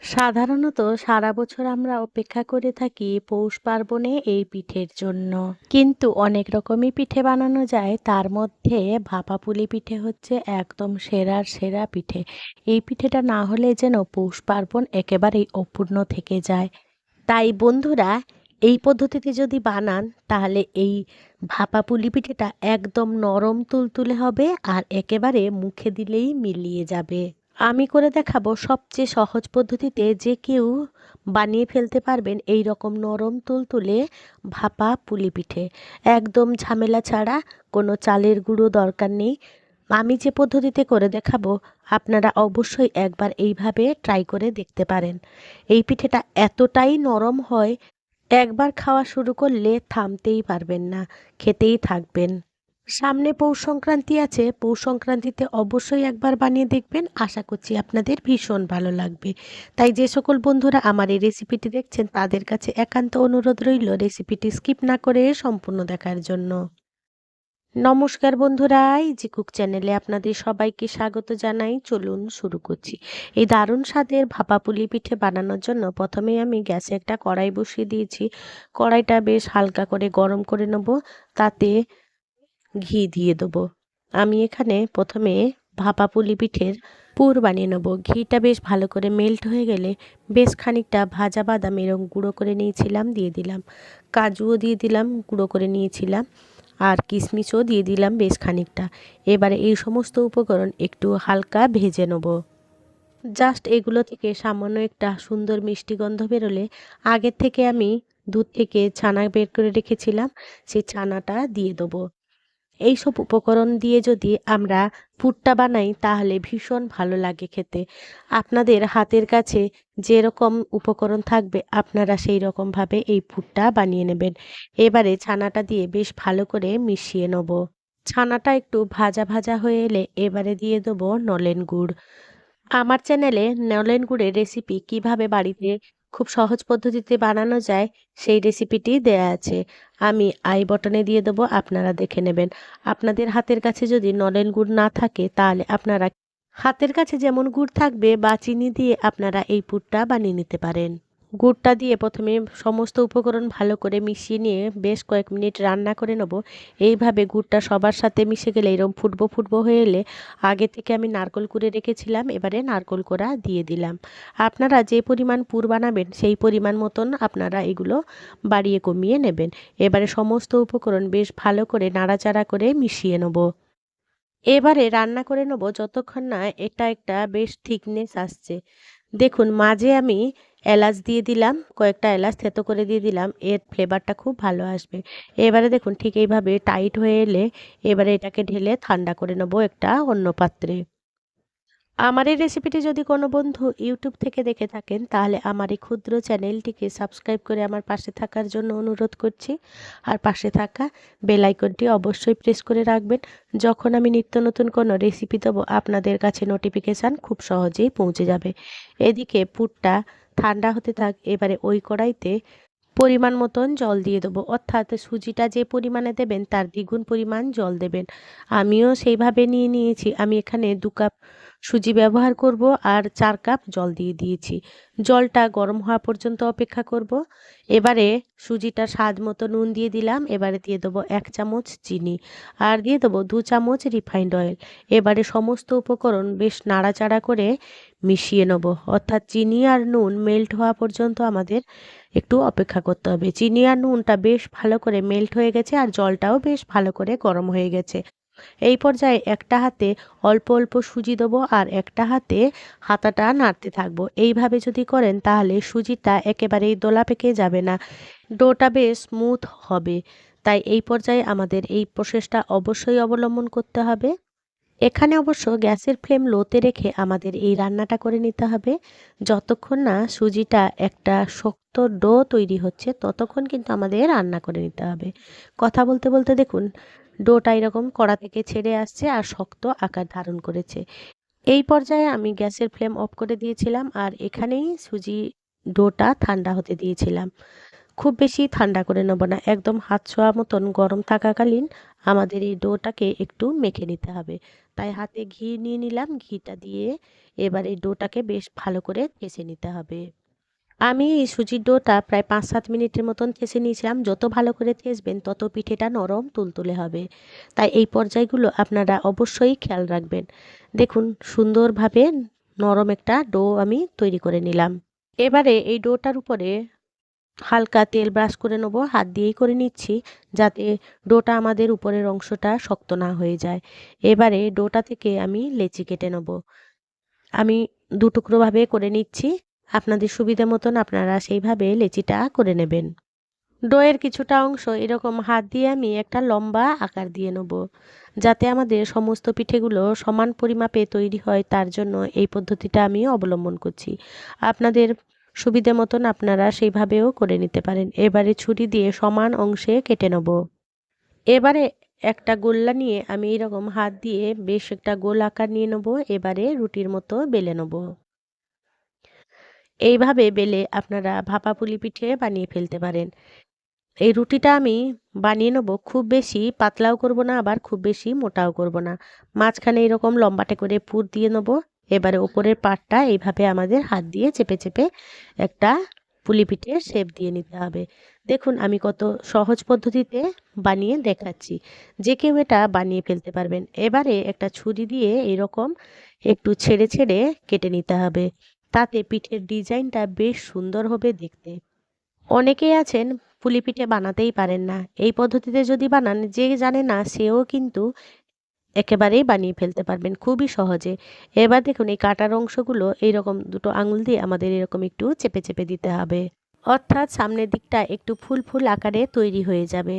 সাধারণত সারা বছর আমরা অপেক্ষা করে থাকি পৌষ পার্বণে এই পিঠের জন্য। কিন্তু অনেক রকমই পিঠে বানানো যায়, তার মধ্যে ভাপা পুলি পিঠে হচ্ছে একদম সেরার সেরা পিঠে। এই পিঠেটা না হলে যেন পৌষ পার্বণ একেবারেই অপূর্ণ থেকে যায়। তাই বন্ধুরা, এই পদ্ধতিতে যদি বানান তাহলে এই ভাপা পুলি পিঠেটা একদম নরম তুলতুলে হবে আর একেবারে মুখে দিলেই মিলিয়ে যাবে। আমি করে দেখাবো সবচেয়ে সহজ পদ্ধতিতে, যে কেউ বানিয়ে ফেলতে পারবেন এই রকম নরম তুলতুলে ভাপা পুলি পিঠে, একদম ঝামেলা ছাড়া। কোনো চালের গুঁড়ো দরকার নেই। আমি যে পদ্ধতিতে করে দেখাবো আপনারা অবশ্যই একবার এইভাবে ট্রাই করে দেখতে পারেন। এই পিঠেটা এতটাই নরম হয়, একবার খাওয়া শুরু করলে থামতেই পারবেন না, খেতেই থাকবেন। সামনে পৌষ সংক্রান্তি আছে, পৌষ সংক্রান্তিতে অবশ্যই একবার বানিয়ে দেখবেন, আশা করছি আপনাদের ভীষণ ভালো লাগবে। তাই যে সকল বন্ধুরা আমার এই রেসিপিটি দেখছেন তাদের কাছে একান্ত অনুরোধ রইল রেসিপিটি স্কিপ না করে সম্পূর্ণ দেখার জন্য। নমস্কার বন্ধুরা, ইজি কুক চ্যানেলে আপনাদের সবাইকে স্বাগত জানাই। চলুন শুরু করছি। এই দারুণ স্বাদের ভাপা পুলি পিঠে বানানোর জন্য প্রথমেই আমি গ্যাসে একটা কড়াই বসিয়ে দিয়েছি। কড়াইটা বেশ হালকা করে গরম করে নেব, তাতে ঘি দিয়ে দেবো। আমি এখানে প্রথমে ভাপা পুলি পিঠের পুর বানিয়ে নেব। ঘিটা বেশ ভালো করে মেল্ট হয়ে গেলে বেশ খানিকটা ভাজা বাদাম এরকম গুঁড়ো করে নিয়েছিলাম দিয়ে দিলাম, কাজুও দিয়ে দিলাম গুঁড়ো করে নিয়েছিলাম, আর কিশমিশও দিয়ে দিলাম বেশ খানিকটা। এবারে এই সমস্ত উপকরণ একটু হালকা ভেজে নেব। জাস্ট এগুলো থেকে সামান্য একটা সুন্দর মিষ্টি গন্ধ বেরোলে আগের থেকে আমি দুধ থেকে ছানা বের করে রেখেছিলাম, সেই ছানাটা দিয়ে দেবো। এইসব উপকরণ দিয়ে যদি আমরা পুরটা বানাই তাহলে ভীষণ ভালো লাগে খেতে। আপনাদের হাতের কাছে যেরকম উপকরণ থাকবে আপনারা সেই রকমভাবে এই পুরটা বানিয়ে নেবেন। এবারে ছানাটা দিয়ে বেশ ভালো করে মিশিয়ে নেব। ছানাটা একটু ভাজা ভাজা হয়ে এলে এবারে দিয়ে দেবো নলেন গুড়। আমার চ্যানেলে নলেন গুড়ের রেসিপি কিভাবে বাড়িতে খুব সহজ পদ্ধতিতে বানানো যায় সেই রেসিপিটি দেয়া আছে, আমি আই বটনে দিয়ে দেবো, আপনারা দেখে নেবেন। আপনাদের হাতের কাছে যদি নলেন গুড় না থাকে তাহলে আপনারা হাতের কাছে যেমন গুড় থাকবে বা চিনি দিয়ে আপনারা এই পুরটা বানিয়ে নিতে পারেন। গুড়টা দিয়ে প্রথমে সমস্ত উপকরণ ভালো করে মিশিয়ে নিয়ে বেশ কয়েক মিনিট রান্না করে নেব। এইভাবে গুড়টা সবার সাথে মিশে গেলে এরকম ফুটবো ফুটবো হয়ে এলে আগে থেকে আমি নারকোল কুড়ে রেখেছিলাম, এবারে নারকোল কোড়া দিয়ে দিলাম। আপনারা যে পরিমাণ পুর বানাবেন সেই পরিমাণ মতন আপনারা এগুলো বাড়িয়ে কমিয়ে নেবেন। এবারে সমস্ত উপকরণ বেশ ভালো করে নাড়াচাড়া করে মিশিয়ে নেব। এবারে রান্না করে নেব যতক্ষণ না এটা একটা বেশ থিকনেস আসছে। দেখুন মাঝে আমি এলাচ দিয়ে দিলাম, কয়েকটা এলাচ থেতো করে দিয়ে দিলাম, এর ফ্লেভারটা খুব ভালো আসবে। এবারে দেখুন ঠিক এইভাবে টাইট হয়ে এলে এবারে এটাকে ঢেলে ঠান্ডা করে নেব একটা অন্য পাত্রে। আমার এই রেসিপিটি যদি কোনো বন্ধু ইউটিউব থেকে দেখে থাকেন তাহলে আমার এই ক্ষুদ্র চ্যানেলটিকে সাবস্ক্রাইব করে আমার পাশে থাকার জন্য অনুরোধ করছি, আর পাশে থাকা বেল আইকনটি অবশ্যই প্রেস করে রাখবেন। যখন আমি নিত্য নতুন কোনো রেসিপি দেবো আপনাদের কাছে নোটিফিকেশান খুব সহজেই পৌঁছে যাবে। এদিকে পুরটা ঠান্ডা হতে থাক। এবারে ওই কড়াইতে পরিমাণ মতন জল দিয়ে দেবো, অর্থাৎ সুজিটা যে পরিমাণে দেবেন তার দ্বিগুণ পরিমাণ জল দেবেন। আমিও সেইভাবে নিয়ে নিয়েছি। আমি এখানে 2 কাপ সুজি ব্যবহার করব আর 4 কাপ জল দিয়ে দিয়েছি। জলটা গরম হওয়া পর্যন্ত অপেক্ষা করব। এবারে সুজিটা স্বাদ মতো নুন দিয়ে দিলাম, এবারে দিয়ে দেবো 1 চামচ চিনি আর দিয়ে দেবো 2 চামচ রিফাইন্ড অয়েল। এবারে সমস্ত উপকরণ বেশ নাড়াচাড়া করে মিশিয়ে নেব, অর্থাৎ চিনি আর নুন মেল্ট হওয়া পর্যন্ত আমাদের একটু অপেক্ষা করতে হবে। চিনি আর নুনটা বেশ ভালো করে মেল্ট হয়ে গেছে আর জলটাও বেশ ভালো করে গরম হয়ে গেছে। এই পর্যায়ে একটা হাতে অল্প অল্প সুজি দেবো আর একটা হাতে হাতাটা নাড়তে থাকবো। এইভাবে যদি করেন তাহলে সুজিটা একেবারেই দোলা পেকে যাবে না, ডোটা বেশ স্মুথ হবে। তাই এই পর্যায়ে আমাদের এই প্রসেসটা অবশ্যই অবলম্বন করতে হবে। এখানে অবশ্য গ্যাসের ফ্লেম লোতে রেখে আমাদের এই রান্নাটা করে নিতে হবে। যতক্ষণ না সুজিটা একটা শক্ত ডো তৈরি হচ্ছে ততক্ষণ কিন্তু আমাদের রান্না করে নিতে হবে। কথা বলতে বলতে দেখুন ডোটা এরকম কড়া থেকে ছেড়ে আসছে আর শক্ত আকার ধারণ করেছে। এই পর্যায়ে আমি গ্যাসের ফ্লেম অফ করে দিয়েছিলাম আর এখানেই সুজি ডোটা ঠান্ডা হতে দিয়েছিলাম। খুব বেশি ঠান্ডা করে নেব না, একদম হাত ছোঁয়া মতন গরম থাকাকালীন আমাদের এই ডোটাকে একটু মেখে নিতে হবে। তাই হাতে ঘি নিয়ে নিলাম। ঘিটা দিয়ে এবার এই ডোটাকে বেশ ভালো করে ঠেসে নিতে হবে। আমি এই সুজির ডোটা প্রায় 5-7 মিনিটের মতন ঠেসে নিয়েছিলাম। যত ভালো করে ঠেসবেন তত পিঠেটা নরম তুলতুলে হবে। তাই এই পর্যায়গুলো আপনারা অবশ্যই খেয়াল রাখবেন। দেখুন সুন্দরভাবে নরম একটা ডো আমি তৈরি করে নিলাম। এবারে এই ডোটার উপরে হালকা তেল ব্রাশ করে নেবো, হাত দিয়েই করে নিচ্ছি যাতে ডোটা আমাদের উপরের অংশটা শক্ত না হয়ে যায়। এবারে ডোটা থেকে আমি লেচি কেটে নেব। আমি 2 টুকরো ভাবে করে নিচ্ছি। আপনাদের সুবিধা মতন আপনারা সেইভাবে লেচিটা করে নেবেন। ডোয়ের কিছুটা অংশ এরকম হাত দিয়ে আমি একটা লম্বা আকার দিয়ে নেব, যাতে আমাদের সমস্ত পিঠেগুলো সমান পরিমাপে তৈরি হয়। তার জন্য এই পদ্ধতিটা আমি অবলম্বন করছি। আপনাদের সুবিধা মতন আপনারা সেইভাবেও করে নিতে পারেন। এবারে ছুরি দিয়ে সমান অংশে কেটে নেব। এবারে একটা গোল্লা নিয়ে আমি এরকম হাত দিয়ে বেশ একটা গোল আকার নিয়ে নেব। এবারে রুটির মতো বেলে নেব। এইভাবে বেলে আপনারা ভাপা পুলি পিঠে বানিয়ে ফেলতে পারেন। এই রুটিটা আমি বানিয়ে নেব, খুব বেশি পাতলাও করব না, আবার খুব বেশি মোটাও করব না। মাঝখানে এরকম লম্বাটে করে পুর দিয়ে নেব। এবারে ওপরের পাটটা এইভাবে আমাদের হাত দিয়ে চেপে চেপে একটা পুলি পিঠের শেপ দিয়ে নিতে হবে। দেখুন আমি কত সহজ পদ্ধতিতে বানিয়ে দেখাচ্ছি। যে কেউ এটা বানিয়ে ফেলতে পারবেন। এবারে একটা ছুরি দিয়ে এরকম একটু ছেড়ে ছেড়ে কেটে নিতে হবে। তাতে পিঠের ডিজাইনটা বেশ সুন্দর হবে দেখতে। অনেকেই আছেন পুলি পিঠে বানাতেই পারেন না। এই পদ্ধতিতে যদি বানান, যে জানে না সেও কিন্তু একেবারেই বানিয়ে ফেলতে পারবেন খুবই সহজে। এবার দেখুন এই কাটার অংশগুলো এইরকম দুটো আঙুল দিয়ে আমাদের এরকম একটু চেপে চেপে দিতে হবে, অর্থাৎ সামনের দিকটা একটু ফুল ফুল আকারে তৈরি হয়ে যাবে।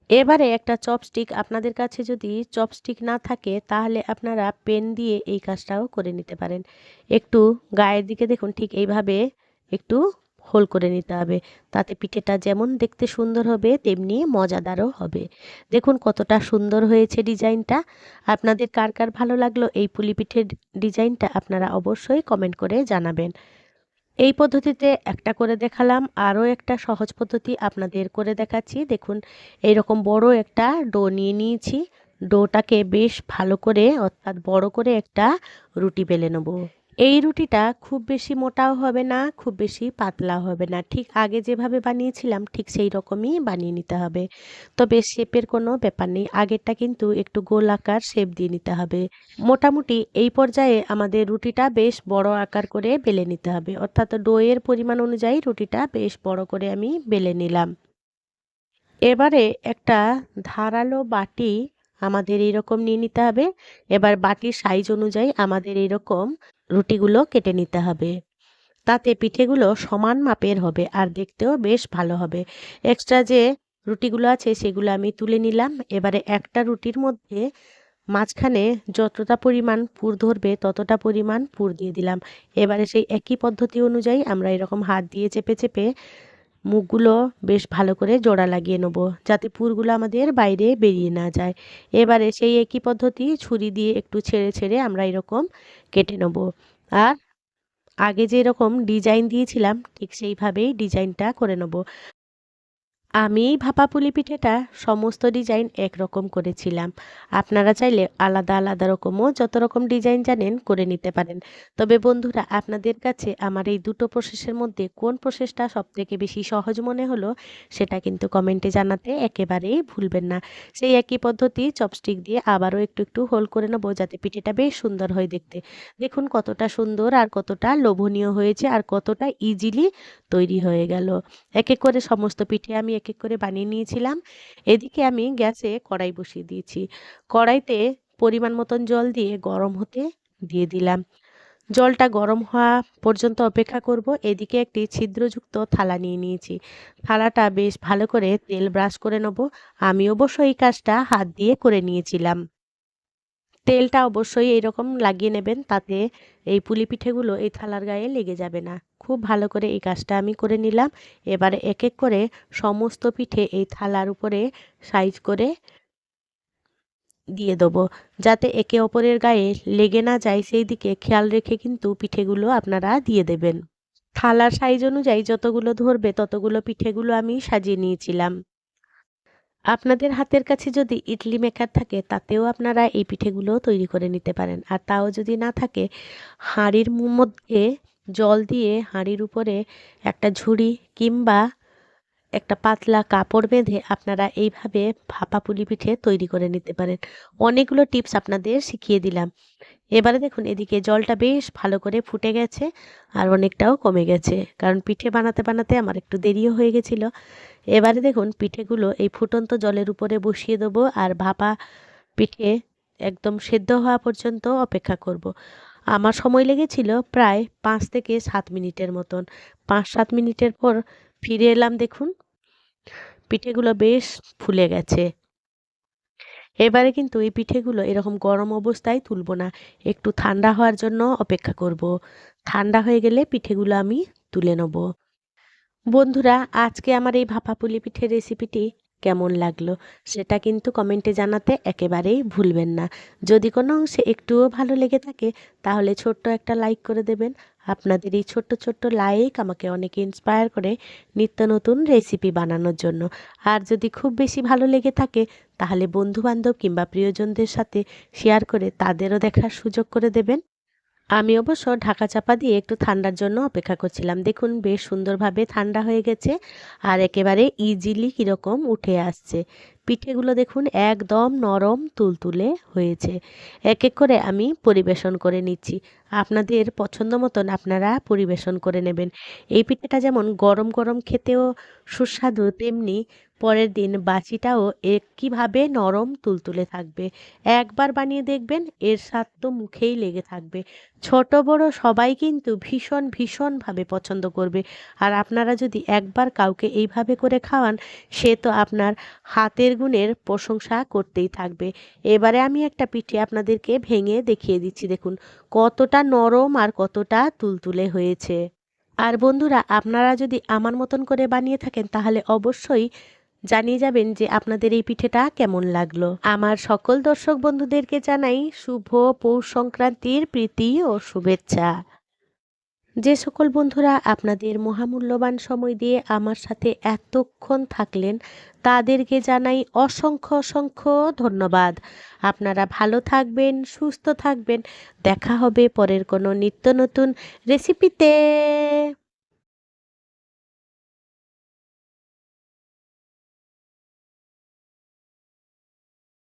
এবারে একটা চপস্টিক, আপনাদের কাছে যদি চপস্টিক না থাকে তাহলে আপনারা পেন দিয়ে এই কাজটাও করে নিতে পারেন। একটু গায়ের দিকে দেখুন ঠিক এইভাবে একটু হোল করে নিতে হবে, তাতে পিঠেটা যেমন দেখতে সুন্দর হবে তেমনি মজাদারও হবে। দেখুন কতটা সুন্দর হয়েছে ডিজাইনটা। আপনাদের কার কার ভালো লাগলো এই পুলি পিঠের ডিজাইনটা আপনারা অবশ্যই কমেন্ট করে জানাবেন। এই পদ্ধতিতে একটা করে দেখালাম, আরও একটা সহজ পদ্ধতি আপনাদের করে দেখাচ্ছি। দেখুন এইরকম বড় একটা ডো নিয়ে নিয়েছি। ডোটাকে বেশ ভালো করে অর্থাৎ বড় করে একটা রুটি বেলে নেব। এই রুটিটা খুব বেশি মোটাও হবে না, খুব বেশি পাতলাও হবে না। ঠিক আগে যেভাবে বানিয়েছিলাম ঠিক সেই রকমই বানিয়ে নিতে হবে। তবে শেপের কোনো ব্যাপার নেই, আগেরটা কিন্তু একটু গোল আকার শেপ দিয়ে নিতে হবে। মোটামুটি এই পর্যায়ে আমাদের রুটিটা বেশ বড় আকার করে বেলে নিতে হবে, অর্থাৎ ডোয়ের পরিমাণ অনুযায়ী রুটিটা বেশ বড় করে আমি বেলে নিলাম। এবারে একটা ধারালো বাটি আমাদের এইরকম নিয়ে নিতে হবে। এবার বাটির সাইজ অনুযায়ী আমাদের এইরকম রুটিগুলো কেটে নিতে হবে। তাতে পিঠেগুলো সমান মাপের হবে আর দেখতেও বেশ ভালো হবে। এক্সট্রা যে রুটিগুলো আছে সেগুলো আমি তুলে নিলাম। এবারে একটা রুটির মধ্যে মাঝখানে যতটা পরিমাণ পুর ধরবে ততটা পরিমাণ পুর দিয়ে দিলাম। এবারে সেই একই পদ্ধতি অনুযায়ী আমরা এরকম হাত দিয়ে চেপে চেপে মুখগুলো বেশ ভালো করে জোড়া লাগিয়ে নেব, যাতে পুরগুলো আমাদের বাইরে বেরিয়ে না যায়। এবারে সেই একই পদ্ধতি ছুরি দিয়ে একটু ছেড়ে ছেড়ে আমরা এরকম কেটে নেব। আর আগে যে এরকম ডিজাইন দিয়েছিলাম ঠিক সেইভাবেই ডিজাইনটা করে নেব। আমি এই ভাপা পুলি পিঠেটা সমস্ত ডিজাইন একরকম করেছিলাম। আপনারা চাইলে আলাদা আলাদা রকমও যত রকম ডিজাইন জানেন করে নিতে পারেন। তবে বন্ধুরা আপনাদের কাছে আমার এই দুটো প্রসেসের মধ্যে কোন প্রসেসটা সবথেকে বেশি সহজ মনে হলো সেটা কিন্তু কমেন্টে জানাতে একেবারেই ভুলবেন না। সেই একই পদ্ধতি চপস্টিক দিয়ে আবারও একটু একটু হোল করে নেবো যাতে পিঠেটা বেশ সুন্দর হয় দেখতে। দেখুন কতটা সুন্দর আর কতটা লোভনীয় হয়েছে আর কতটা ইজিলি তৈরি হয়ে গেল। এক এক করে সমস্ত পিঠে আমি এক এক করে বানিয়ে নিয়েছিলাম। এদিকে আমি গ্যাসে কড়াই বসিয়ে দিয়েছি। কড়াইতে পরিমাণ মতন জল দিয়ে গরম হতে দিয়ে দিলাম। জলটা গরম হওয়া পর্যন্ত অপেক্ষা করব। এদিকে একটি ছিদ্রযুক্ত থালা নিয়ে নিয়েছি। থালাটা বেশ ভালো করে তেল ব্রাশ করে নেব। আমি অবশ্য এই কাজটা হাত দিয়ে করে নিয়েছিলাম। তেলটা অবশ্যই এইরকম লাগিয়ে নেবেন, তাতে এই পুলি পিঠেগুলো এই থালার গায়ে লেগে যাবে না। খুব ভালো করে এই কাজটা আমি করে নিলাম। এবারে এক এক করে সমস্ত পিঠে এই থালার উপরে সাইজ করে দিয়ে দেবো, যাতে একে অপরের গায়ে লেগে না যায় সেই দিকে খেয়াল রেখে কিন্তু পিঠেগুলো আপনারা দিয়ে দেবেন। থালার সাইজ অনুযায়ী যতগুলো ধরবে ততগুলো পিঠেগুলো আমি সাজিয়ে নিয়েছিলাম। আপনাদের হাতের কাছে যদি ইডলি মেকার থাকে তাতেও আপনারা এই পিঠেগুলো তৈরি করে নিতে পারেন। আর তাও যদি না থাকে, হাঁড়ির মধ্যে জল দিয়ে হাঁড়ির উপরে একটা ঝুড়ি কিংবা একটা পাতলা কাপড় বেঁধে আপনারা এইভাবে ভাপা পুলি পিঠে তৈরি করে নিতে পারেন। অনেকগুলো টিপস আপনাদের শিখিয়ে দিলাম। এবারে দেখুন এদিকে জলটা বেশ ভালো করে ফুটে গেছে আর অনেকটাও কমে গেছে, কারণ পিঠে বানাতে বানাতে আমার একটু দেরিও হয়ে গেছিলো। এবারে দেখুন পিঠেগুলো এই ফুটন্ত জলের উপরে বসিয়ে দেবো আর ভাপা পিঠে একদম সেদ্ধ হওয়া পর্যন্ত অপেক্ষা করব। আমার সময় লেগেছিল প্রায় 5 থেকে 7 মিনিটের মতন। 5-7 মিনিটের পর ফিরে এলাম, দেখুন পিঠেগুলো বেশ ফুলে গেছে। এবারে কিন্তু এই পিঠেগুলো এরকম গরম অবস্থায় তুলবো না, একটু ঠান্ডা হওয়ার জন্য অপেক্ষা করব। ঠান্ডা হয়ে গেলে পিঠেগুলো আমি তুলে নেব। বন্ধুরা, আজকে আমার এই ভাপা পুলি পিঠের রেসিপিটি কেমন লাগলো সেটা কিন্তু কমেন্টে জানাতে একেবারেই ভুলবেন না। যদি কোনো অংশে একটুও ভালো লেগে থাকে তাহলে ছোট্ট একটা লাইক করে দেবেন। আপনাদের এই ছোট্ট ছোট্ট লাইক আমাকে অনেক ইন্সপায়ার করে নিত্য নতুন রেসিপি বানানোর জন্য। আর যদি খুব বেশি ভালো লেগে থাকে তাহলে বন্ধুবান্ধব কিংবা প্রিয়জনদের সাথে শেয়ার করে তাদেরও দেখার সুযোগ করে দেবেন। আমি অবশ্য ঢাকা চাপা দিয়ে একটু ঠান্ডার জন্য অপেক্ষা করছিলাম। দেখুন বেশ সুন্দরভাবে ঠান্ডা হয়ে গেছে আর একেবারে ইজিলি কীরকম উঠে আসছে। পিঠেগুলো দেখুন একদম নরম তুলতুলে হয়েছে। এক এক করে আমি পরিবেশন করে নিচ্ছি। আপনাদের পছন্দ মতন আপনারা পরিবেশন করে নেবেন। এই পিঠেটা যেমন গরম গরম খেতেও সুস্বাদু, তেমনি পরের দিন বাচিটাও একইভাবে নরম তুলতুলে থাকবে। একবার বানিয়ে দেখবেন, এর স্বাদ তো মুখেই লেগে থাকবে। ছোট বড় সবাই কিন্তু ভীষণ ভীষণভাবে পছন্দ করবে। আর আপনারা যদি একবার কাউকে এইভাবে করে খাওয়ান, সে তো আপনার হাতের গুণের প্রশংসা করতেই থাকবে। এবারে আমি একটা পিঠে আপনাদেরকে ভেঙে দেখিয়ে দিচ্ছি, দেখুন কতটা নরম আর কতটা তুলতুলে হয়েছে। আর বন্ধুরা, আপনারা যদি আমার মতন করে বানিয়ে থাকেন তাহলে অবশ্যই জানিয়ে যাবেন যে আপনাদের এই পিঠেটা কেমন লাগলো। আমার সকল দর্শক বন্ধুদেরকে জানাই শুভ পৌষ সংক্রান্তির প্রীতি ও শুভেচ্ছা। যে সকল বন্ধুরা আপনাদের মহামূল্যবান সময় দিয়ে আমার সাথে এতক্ষণ থাকলেন তাদেরকে জানাই অসংখ্য অসংখ্য ধন্যবাদ। আপনারা ভালো থাকবেন, সুস্থ থাকবেন। দেখা হবে পরের কোনো নিত্য নতুন রেসিপিতে।